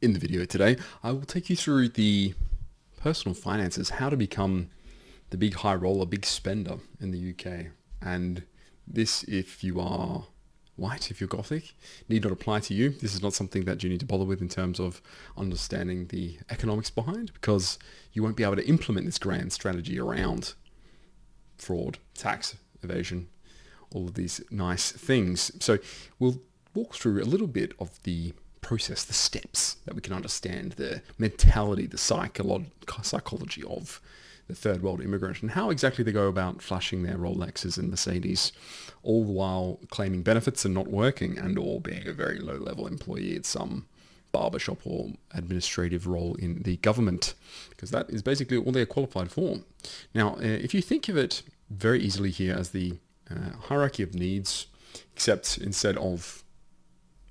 In the video today, I will take you through the personal finances, how to become the big high roller, big spender in the UK. And this, if you are white, if you're Gothic, need not apply to you. This is not something that you need to bother with in terms of understanding the economics behind, because you won't be able to implement this grand strategy around fraud, tax evasion, all of these nice things. So we'll walk through a little bit of the process, the steps that we can understand, the mentality, the psychology of the third world immigrant, and how exactly they go about flashing their Rolexes and Mercedes, all the while claiming benefits and not working, and or being a very low level employee at some barbershop or administrative role in the government, because that is basically all they're qualified for. Now, if you think of it very easily here as the hierarchy of needs, except instead of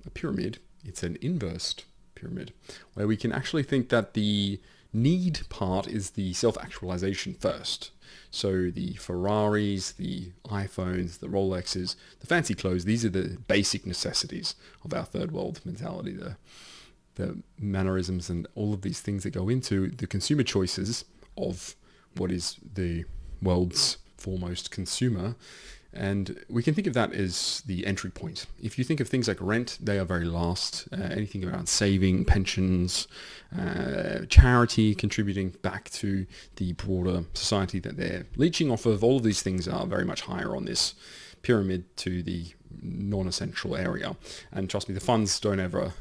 a pyramid, it's an inversed pyramid, where we can actually think that the need part is the self-actualization first. So the Ferraris, the iPhones, the Rolexes, the fancy clothes, these are the basic necessities of our third world mentality, the mannerisms and all of these things that go into the consumer choices of what is the world's foremost consumer. And we can think of that as the entry point. If you think of things like rent, they are very last. Anything around saving, pensions, charity, contributing back to the broader society that they're leeching off of, all of these things are very much higher on this pyramid to the non-essential area. And trust me, the funds don't ever,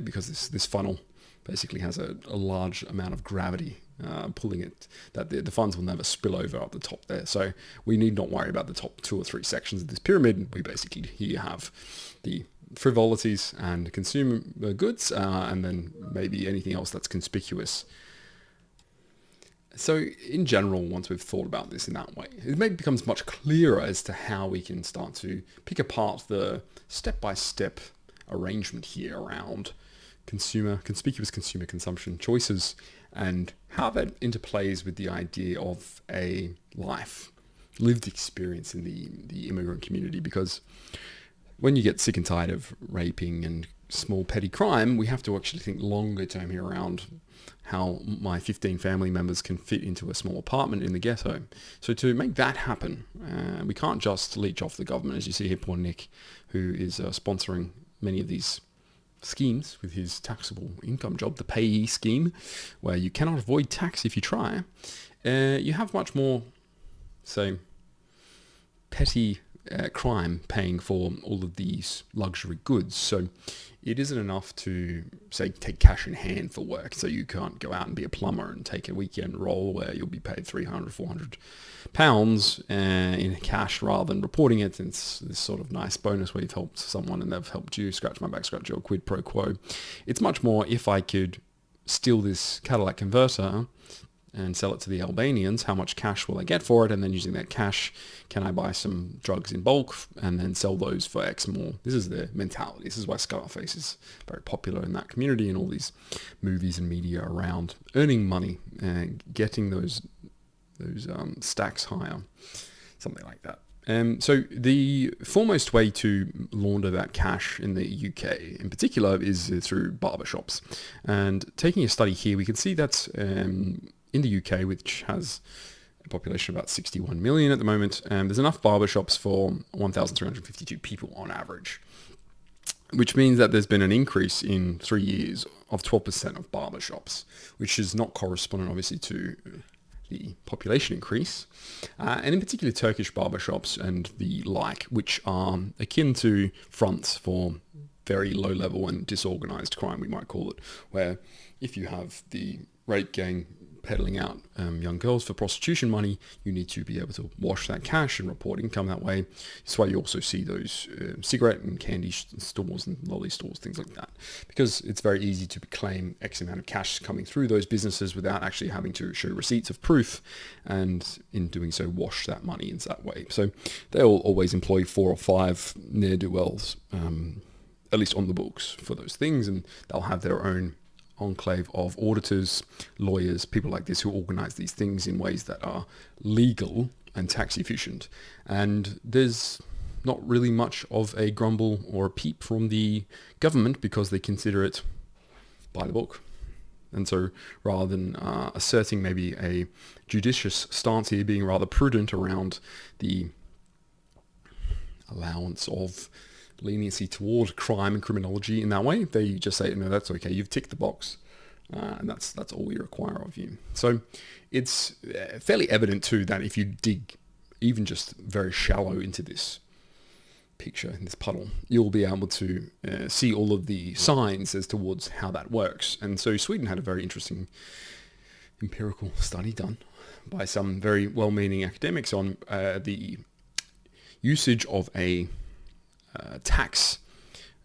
because this funnel basically has a large amount of gravity pulling it, that the funds will never spill over up the top there. So we need not worry about the top 2 or 3 sections of this pyramid. We basically here have the frivolities and consumer goods, and then maybe anything else that's conspicuous. So in general, once we've thought about this in that way, it maybe becomes much clearer as to how we can start to pick apart the step-by-step arrangement here around conspicuous consumer consumption choices, and how that interplays with the idea of a lived experience in the immigrant community. Because when you get sick and tired of raping and small petty crime, we have to actually think longer term here around how my 15 family members can fit into a small apartment in the ghetto. So to make that happen, we can't just leech off the government, as you see here, poor Nick, who is sponsoring many of these schemes with his taxable income job, the payee scheme, where you cannot avoid tax if you try. You have much more, say, petty crime paying for all of these luxury goods. So it isn't enough to, say, take cash in hand for work. So you can't go out and be a plumber and take a weekend role where you'll be paid 300, 400 pounds in cash rather than reporting it. And it's this sort of nice bonus where you've helped someone and they've helped you, scratch my back, scratch your quid pro quo. It's much more, if I could steal this Cadillac converter and sell it to the Albanians, how much cash will I get for it? And then using that cash, can I buy some drugs in bulk and then sell those for X more? This is their mentality. This is why Scarface is very popular in that community, and all these movies and media around earning money and getting those stacks higher, something like that. So the foremost way to launder that cash in the UK in particular is through barbershops. And taking a study here, we can see that in the UK, which has a population of about 61 million at the moment, there's enough barbershops for 1,352 people on average, which means that there's been an increase in 3 years of 12% of barbershops, which is not correspondent, obviously, to the population increase, and in particular Turkish barbershops and the like, which are akin to fronts for very low level and disorganized crime, we might call it, where if you have the rape gang peddling out young girls for prostitution money, you need to be able to wash that cash and report income that way. That's why you also see those cigarette and candy stores and lolly stores, things like that, because it's very easy to claim X amount of cash coming through those businesses without actually having to show receipts of proof, and in doing so wash that money in that way. So they'll always employ 4 or 5 ne'er-do-wells, at least on the books, for those things, and they'll have their own enclave of auditors, lawyers, people like this who organize these things in ways that are legal and tax efficient. And there's not really much of a grumble or a peep from the government, because they consider it by the book. And so rather than asserting maybe a judicious stance here, being rather prudent around the allowance of leniency toward crime and criminology in that way, they just say, no, that's okay, you've ticked the box. And that's all we require of you. So it's fairly evident too that if you dig even just very shallow into this picture, in this puddle, you'll be able to see all of the signs as towards how that works. And so Sweden had a very interesting empirical study done by some very well-meaning academics on the usage of a tax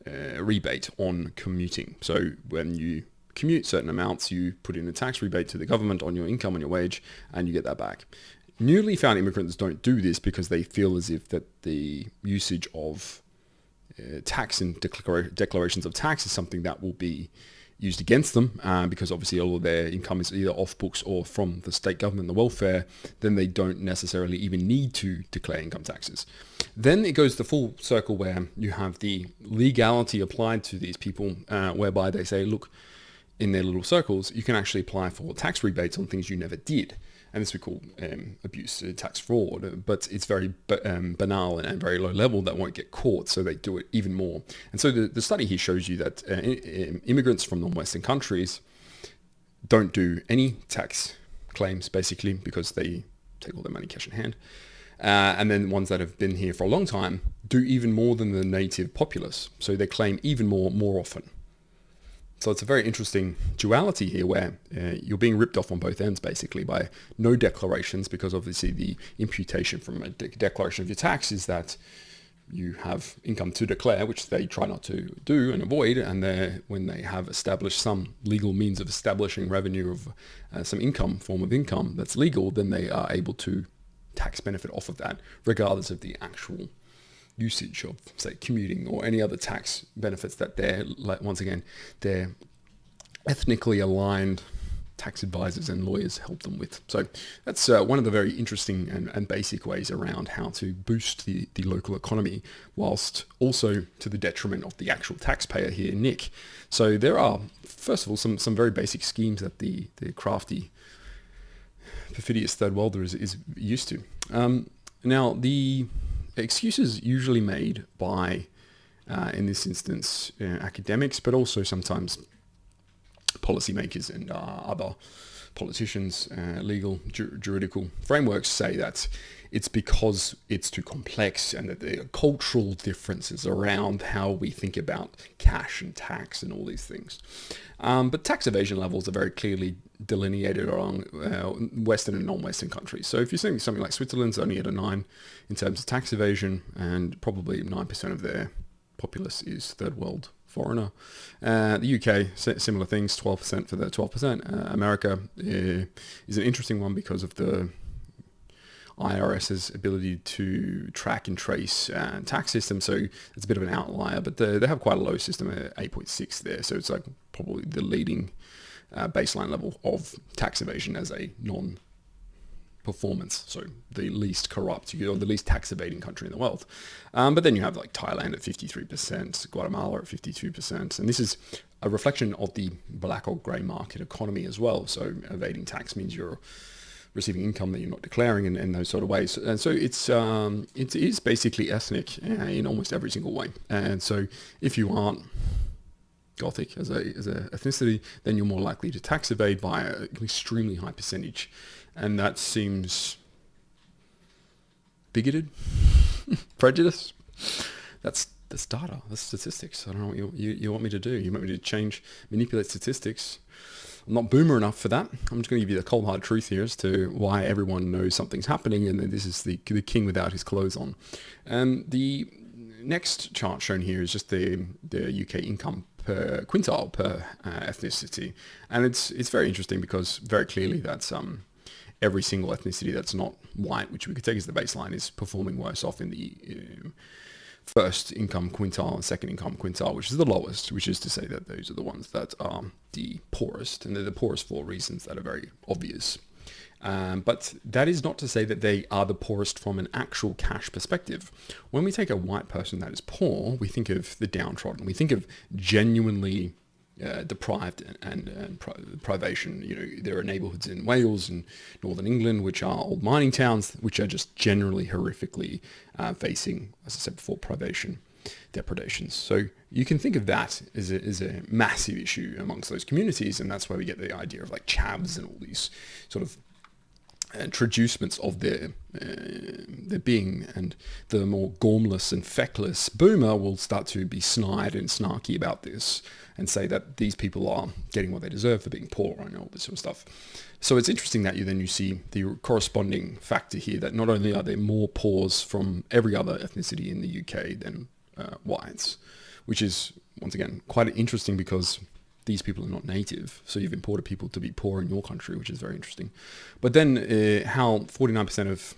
rebate on commuting. So when you commute certain amounts, you put in a tax rebate to the government on your income, on your wage, and you get that back. Newly found immigrants don't do this because they feel as if that the usage of tax and declarations of tax is something that will be used against them, because obviously all of their income is either off books or from the state government, the welfare. Then they don't necessarily even need to declare income taxes. Then it goes the full circle where you have the legality applied to these people, whereby they say, look, in their little circles, you can actually apply for tax rebates on things you never did. And this we call abuse, tax fraud, but it's very banal and very low level that won't get caught, so they do it even more. And so the study here shows you that immigrants from non-Western countries don't do any tax claims, basically, because they take all their money cash in hand. And then ones that have been here for a long time do even more than the native populace, so they claim even more often. So it's a very interesting duality here where you're being ripped off on both ends, basically, by no declarations, because obviously the imputation from a declaration of your tax is that you have income to declare, which they try not to do and avoid. And when they have established some legal means of establishing revenue of some income, form of income that's legal, then they are able to tax benefit off of that, regardless of the actual usage of, say, commuting or any other tax benefits that once again, their ethnically aligned tax advisors and lawyers help them with. So that's one of the very interesting and basic ways around how to boost the local economy, whilst also to the detriment of the actual taxpayer here, Nick. So there are, first of all, some very basic schemes that the crafty, perfidious third worlder is used to. Now, the excuses usually made by, in this instance, academics, but also sometimes policymakers and other politicians, legal, juridical frameworks say that it's because it's too complex and that there are cultural differences around how we think about cash and tax and all these things. But tax evasion levels are very clearly delineated along Western and non-Western countries. So if you're saying something like Switzerland's only at a 9 in terms of tax evasion, and probably 9% of their populace is third world foreigner. The UK, similar things, 12% for the 12%. America is an interesting one because of the IRS's ability to track and trace tax system, so it's a bit of an outlier, but they have quite a low system at 8.6 there, so it's like probably the leading baseline level of tax evasion as a non-performance, so the least corrupt, or the least tax evading country in the world. But then you have like Thailand at 53%, Guatemala at 52%, and this is a reflection of the black or grey market economy as well. So evading tax means you're receiving income that you're not declaring in those sort of ways. And so it is basically ethnic in almost every single way. And so if you aren't Gothic as a ethnicity, then you're more likely to tax evade by an extremely high percentage. And that seems bigoted, prejudice. That's data, that's statistics. I don't know what you want me to do. You want me to manipulate statistics? I'm not boomer enough for that. I'm just going to give you the cold hard truth here as to why everyone knows something's happening, and that this is the king without his clothes on. The next chart shown here is just the UK income per quintile per ethnicity, and it's very interesting because very clearly that's every single ethnicity that's not white, which we could take as the baseline, is performing worse off in the first income quintile and second income quintile, which is the lowest, which is to say that those are the ones that are the poorest, and they're the poorest for reasons that are very obvious. But that is not to say that they are the poorest from an actual cash perspective. When we take a white person that is poor, we think of the downtrodden. We think of genuinely deprived and privation. You know, there are neighbourhoods in Wales and northern England which are old mining towns, which are just generally horrifically facing, as I said before, privation, depredations. So you can think of that as a massive issue amongst those communities, and that's where we get the idea of like chavs and all these sort of traducements of their being, and the more gormless and feckless boomer will start to be snide and snarky about this and say that these people are getting what they deserve for being poor and all this sort of stuff. So it's interesting that you see the corresponding factor here, that not only are there more poors from every other ethnicity in the UK than whites, which is once again quite interesting because these people are not native, so you've imported people to be poor in your country, which is very interesting. But then how 49% of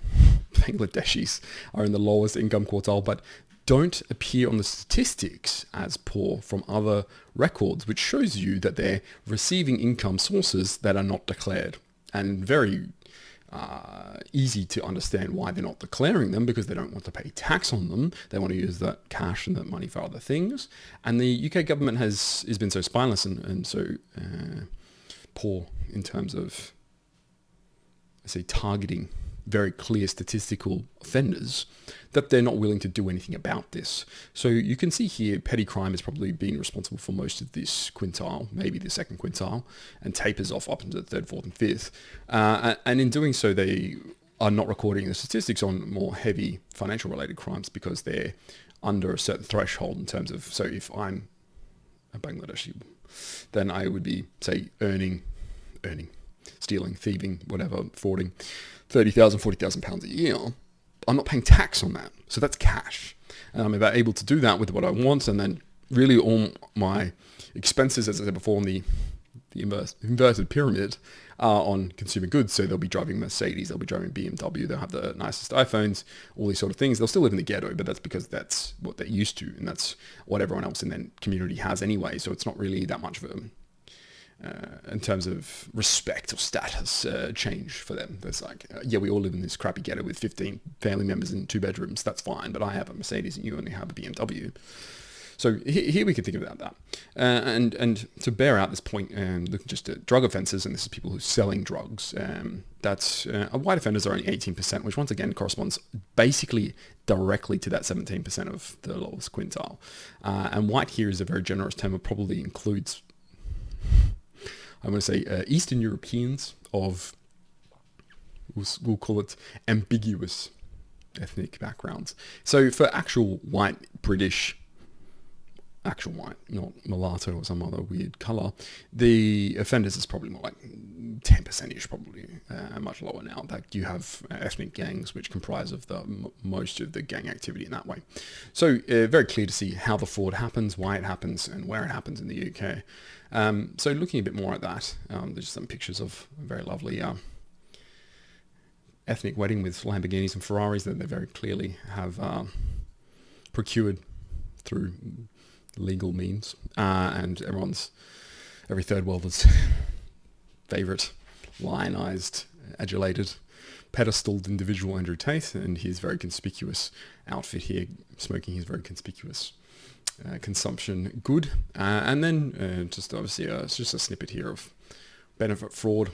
Bangladeshis are in the lowest income quartile, but don't appear on the statistics as poor from other records, which shows you that they're receiving income sources that are not declared. And very easy to understand why they're not declaring them, because they don't want to pay tax on them. They want to use that cash and that money for other things. And the UK government has been so spineless and so poor in terms of, I say, targeting very clear statistical offenders, that they're not willing to do anything about this. So you can see here, petty crime has probably been responsible for most of this quintile, maybe the second quintile, and tapers off up into the third, fourth, and fifth. And in doing so, they are not recording the statistics on more heavy financial related crimes because they're under a certain threshold in terms of, so if I'm a Bangladeshi, then I would be, say, earning, stealing, thieving, whatever, frauding, £30,000, £40,000 a year. I'm not paying tax on that. So that's cash. And I'm about able to do that with what I want. And then really all my expenses, as I said before, on the inverted pyramid, are on consumer goods. So they'll be driving Mercedes, they'll be driving BMW, they'll have the nicest iPhones, all these sort of things. They'll still live in the ghetto, but that's because that's what they're used to. And that's what everyone else in their community has anyway. So it's not really that much of a, in terms of respect or status change for them. There's like, yeah, we all live in this crappy ghetto with 15 family members in 2 bedrooms. That's fine, but I have a Mercedes and you only have a BMW. So here we can think about that. And to bear out this point, looking just at drug offences, and this is people who are selling drugs, that's white offenders are only 18%, which once again corresponds basically directly to that 17% of the lowest quintile. And white here is a very generous term. It probably includes, I'm going to say, Eastern Europeans of, we'll call it ambiguous ethnic backgrounds. So for actual white British, actual white, not mulatto or some other weird colour, the offenders is probably more like 10%ish, probably much lower now. That you have ethnic gangs which comprise of the most of the gang activity in that way. So very clear to see how the fraud happens, why it happens, and where it happens in the UK. So looking a bit more at that, there's some pictures of a very lovely ethnic wedding with Lamborghinis and Ferraris that they very clearly have procured through legal means, and every third worlder's favourite lionized, adulated, pedestaled individual, Andrew Tate, and his very conspicuous outfit here, smoking his very conspicuous consumption good. And then just obviously it's just a snippet here of benefit fraud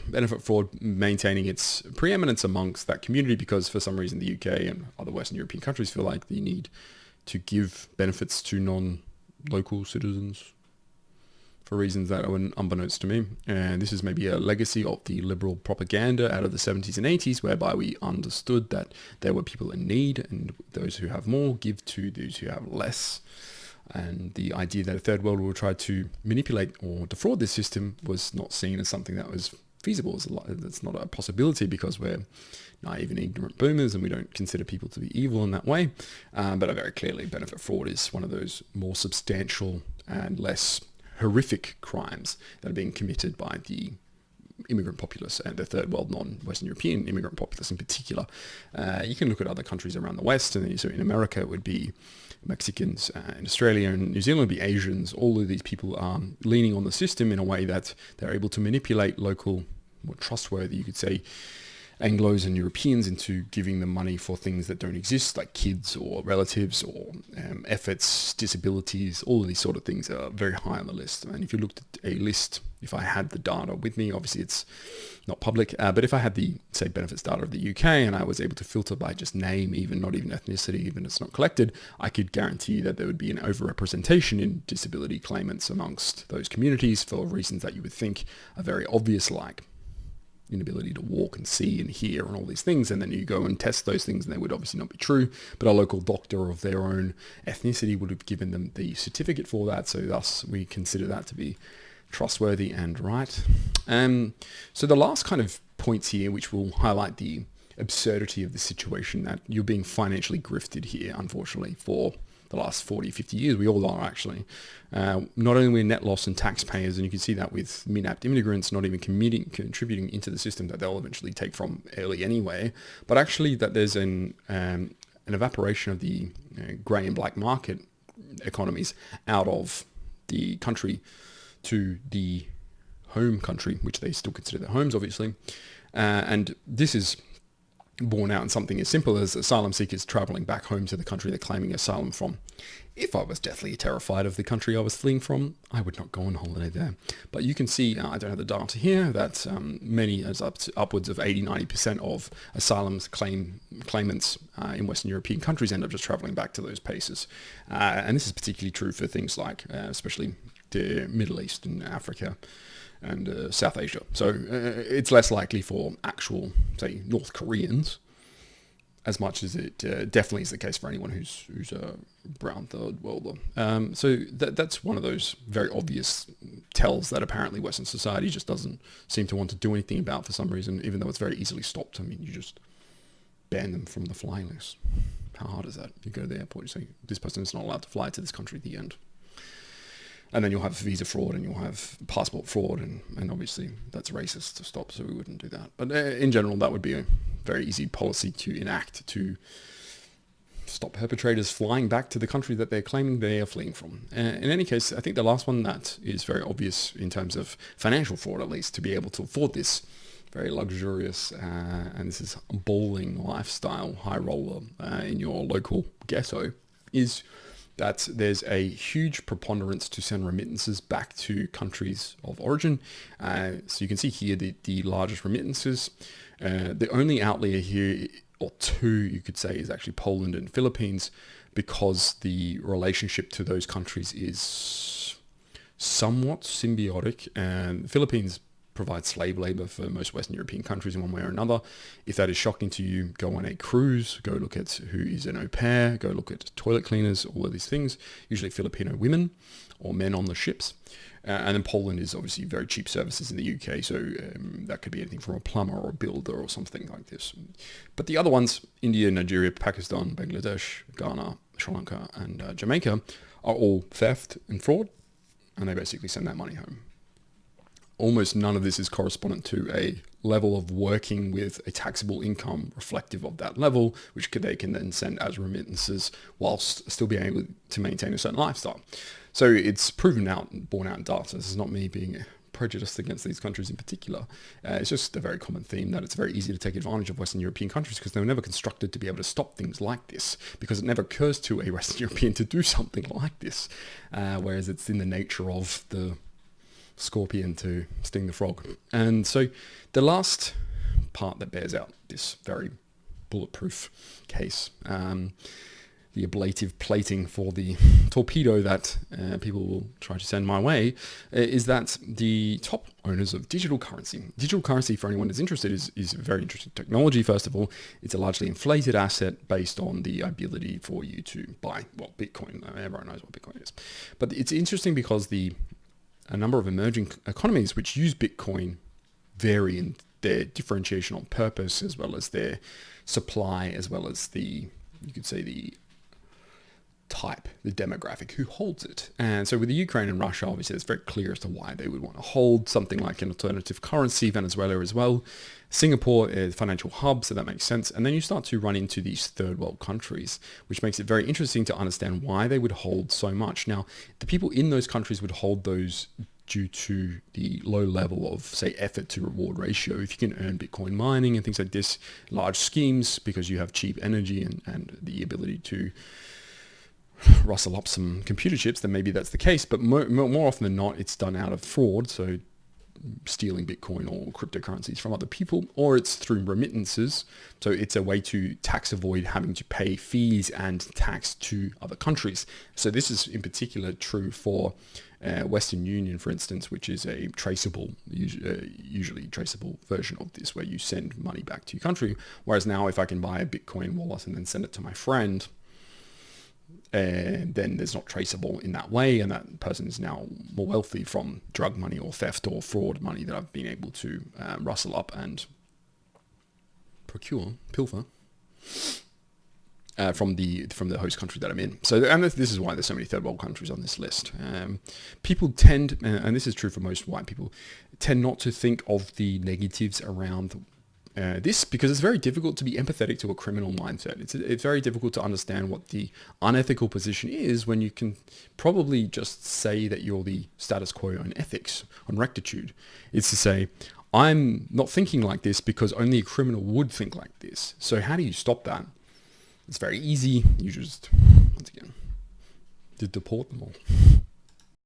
maintaining its preeminence amongst that community, because for some reason the UK and other Western European countries feel like they need to give benefits to non-local citizens for reasons that are unbeknownst to me. And this is maybe a legacy of the liberal propaganda out of the 70s and 80s, whereby we understood that there were people in need, and those who have more give to those who have less. And the idea that a third world will try to manipulate or defraud this system was not seen as something that was feasible. It's not a possibility because we're naive and ignorant boomers and we don't consider people to be evil in that way. But very clearly, benefit fraud is one of those more substantial and less horrific crimes that are being committed by the immigrant populace and the third world non-Western European immigrant populace in particular. You can look at other countries around the West, and so in America it would be Mexicans, in Australia and New Zealand would be Asians. All of these people are leaning on the system in a way that they're able to manipulate local, more trustworthy, you could say, Anglos and Europeans into giving them money for things that don't exist, like kids or relatives or efforts, disabilities. All of these sort of things are very high on the list. And if you looked at a list, if I had the data with me, obviously it's not public, but if I had the, say, benefits data of the UK and I was able to filter by just name, even not even ethnicity, even if it's not collected, I could guarantee that there would be an overrepresentation in disability claimants amongst those communities for reasons that you would think are very obvious, like inability to walk and see and hear and all these things, and then you go and test those things and they would obviously not be true, but a local doctor of their own ethnicity would have given them the certificate for that, so thus we consider that to be trustworthy and right. So the last kind of points here, which will highlight the absurdity of the situation, that you're being financially grifted here, unfortunately, for the last 40, 50 years. We all are, actually. Not only we're net loss and taxpayers, and you can see that with min-apt immigrants not even contributing into the system that they'll eventually take from early anyway, but actually that there's an evaporation of the grey and black market economies out of the country to the home country, which they still consider their homes, obviously. And this is borne out in something as simple as asylum seekers traveling back home to the country they're claiming asylum from. If I was deathly terrified of the country I was fleeing from, I would not go on holiday there. But you can see, I don't have the data here, that many, as upwards of 80-90% of asylum claimants in Western European countries end up just traveling back to those places. And this is particularly true for things like, especially the Middle East and Africa and South Asia. So it's less likely for actual, say, North Koreans, as much as it definitely is the case for anyone who's a brown third worlder. So that's one of those very obvious tells that apparently Western society just doesn't seem to want to do anything about for some reason, even though it's very easily stopped. I mean, you just ban them from the flying list. How hard is that? You go to the airport, you say, this person is not allowed to fly to this country at the end. And then you'll have visa fraud and you'll have passport fraud, and obviously that's racist to stop, so we wouldn't do that. But in general, that would be a very easy policy to enact to stop perpetrators flying back to the country that they're claiming they are fleeing from. In any case, I think the last one that is very obvious in terms of financial fraud, at least, to be able to afford this very luxurious, and this is bowling lifestyle high roller in your local ghetto, is that there's a huge preponderance to send remittances back to countries of origin. So you can see here the largest remittances. The only outlier here, or two you could say, is actually Poland and Philippines, because the relationship to those countries is somewhat symbiotic. And the Philippines provide slave labor for most Western European countries in one way or another. If that is shocking to you, go on a cruise, go look at who is an au pair, go look at toilet cleaners, all of these things, usually Filipino women or men on the ships. And then Poland is obviously very cheap services in the UK, so that could be anything from a plumber or a builder or something like this. But the other ones, India, Nigeria, Pakistan, Bangladesh, Ghana, Sri Lanka, and Jamaica, are all theft and fraud, and they basically send that money home. Almost none of this is correspondent to a level of working with a taxable income reflective of that level, which they can then send as remittances whilst still being able to maintain a certain lifestyle. So it's proven out, borne out in data. This is not me being prejudiced against these countries in particular. It's just a very common theme that it's very easy to take advantage of Western European countries because they were never constructed to be able to stop things like this, because it never occurs to a Western European to do something like this, whereas it's in the nature of the scorpion to sting the frog. And so the last part that bears out this very bulletproof case, the ablative plating for the torpedo that people will try to send my way, is that the top owners of digital currency. Digital currency, for anyone who's interested, is a very interesting technology. First of all, it's a largely inflated asset based on the ability for you to buy, well, Bitcoin. Everyone knows what Bitcoin is. But it's interesting because a number of emerging economies which use Bitcoin vary in their differentiation on purpose, as well as their supply, as well as the type, the demographic who holds it. And so with the Ukraine and Russia, obviously it's very clear as to why they would want to hold something like an alternative currency. Venezuela as well. Singapore is a financial hub, so that makes sense. And then you start to run into these third world countries, which makes it very interesting to understand why they would hold so much. Now, the people in those countries would hold those due to the low level of, say, effort to reward ratio. If you can earn Bitcoin mining and things like this, large schemes, because you have cheap energy and the ability to rustle up some computer chips, then maybe that's the case. But more often than not, it's done out of fraud. So stealing Bitcoin or cryptocurrencies from other people, or it's through remittances. So it's a way to tax avoid having to pay fees and tax to other countries. So this is in particular true for Western Union, for instance, which is a traceable, usually traceable version of this, where you send money back to your country. Whereas now, if I can buy a Bitcoin wallet and then send it to my friend, and then there's not traceable in that way, and that person is now more wealthy from drug money or theft or fraud money that I've been able to rustle up and pilfer from the host country that I'm in. So, and this is why there's so many third world countries on this list. People tend, and this is true for most white people, tend not to think of the negatives around this, because it's very difficult to be empathetic to a criminal mindset. It's very difficult to understand what the unethical position is when you can probably just say that you're the status quo on ethics, on rectitude. It's to say, I'm not thinking like this because only a criminal would think like this. So how do you stop that? It's very easy. You just, once again, deport them all.